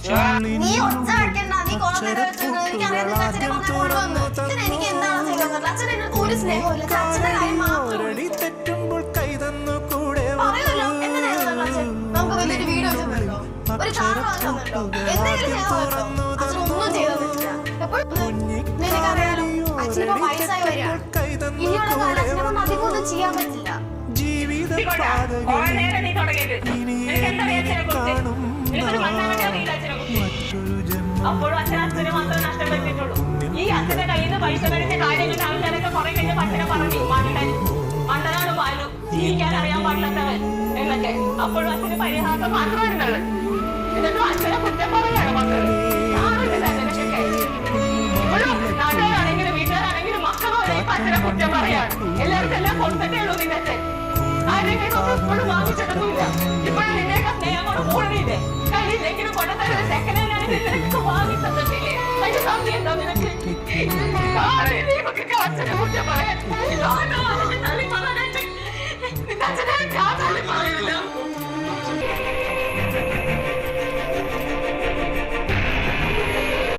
നീ ഒച്ച വെക്കണ്ട. നീ കുറെ നേരം വെച്ചിട്ട് എനിക്കറിയാം നിന്റെ അച്ഛനെ പറഞ്ഞ കൊണ്ടുവന്ന്. അച്ഛൻ എനിക്ക് എന്താണ് ചെയ്തത്? അച്ഛൻ എന്നോട് ഒരു സ്നേഹമില്ല. അച്ഛന്റെ കാര്യം മാത്രമേ പറയുമല്ലോ. എന്താ ചെയ്തത് അച്ഛൻ? നമുക്ക് വലിയൊരു വീട് വെച്ചിട്ടുണ്ടോ? ഒരു കാർ വാങ്ങുന്നുണ്ടോ? എന്തെങ്കിലും ചെയ്തോ? അച്ഛൻ ഒന്നും ചെയ്തിട്ടില്ല. എപ്പോഴും നിനക്കറിയാലോ, അച്ഛനിപ്പോ വയസ്സായി വരികയാണ്. ഇനിയുള്ള കാലം അച്ഛനെ കൊണ്ട് അധികം ഒന്നും ചെയ്യാൻ പറ്റില്ല. അപ്പോഴും അച്ഛൻ അച്ഛനെ മാത്രമേ നഷ്ടപ്പെട്ടിട്ടുള്ളൂ. ഈ അച്ഛന്റെ കയ്യിൽ നിന്ന് പൈസ മേടിച്ച കാര്യങ്ങളുടെ ആൾക്കാരൊക്കെ കുറെ കഴിഞ്ഞ അച്ഛനെ പറഞ്ഞു മണ്ടനാണ് പാലു, ജീവിക്കാൻ അറിയാൻ പാടില്ലാത്തവൻ എന്നൊക്കെ. അപ്പോഴും അച്ഛന് പരിഹാസം മാത്രമായിരുന്നുള്ളു. എന്നിട്ടും അച്ഛനെ കുറ്റം പറയാണ് മക്കള്. ഇപ്പോഴും നാട്ടുകാരാണെങ്കിലും വീട്ടുകാരാണെങ്കിലും മക്കളോ അച്ഛനെ കുറ്റം പറയാണ്. എല്ലാവർക്കും എല്ലാം കൊടുത്തിട്ടേ ഉള്ളൂ നിന്റെ അച്ഛൻ. ആരെങ്കിലും ഇപ്പോഴും വാങ്ങിച്ചിട്ടൊന്നുമില്ല. ഇപ്പോഴും നിന്നെയൊക്കെ സ്നേഹം കൊണ്ട് കൂടണില്ലേ? കയ്യിലെങ്കിലും കൊണ്ടുതരുന്ന സെക്കൻഡ് ഹാൻഡ് നിനക്ക് വാങ്ങി തന്നിട്ടില്ലേ? അതിന്റെ സമയം എന്താ നിനക്ക്? അച്ഛനെ കുറ്റം പറയാൻ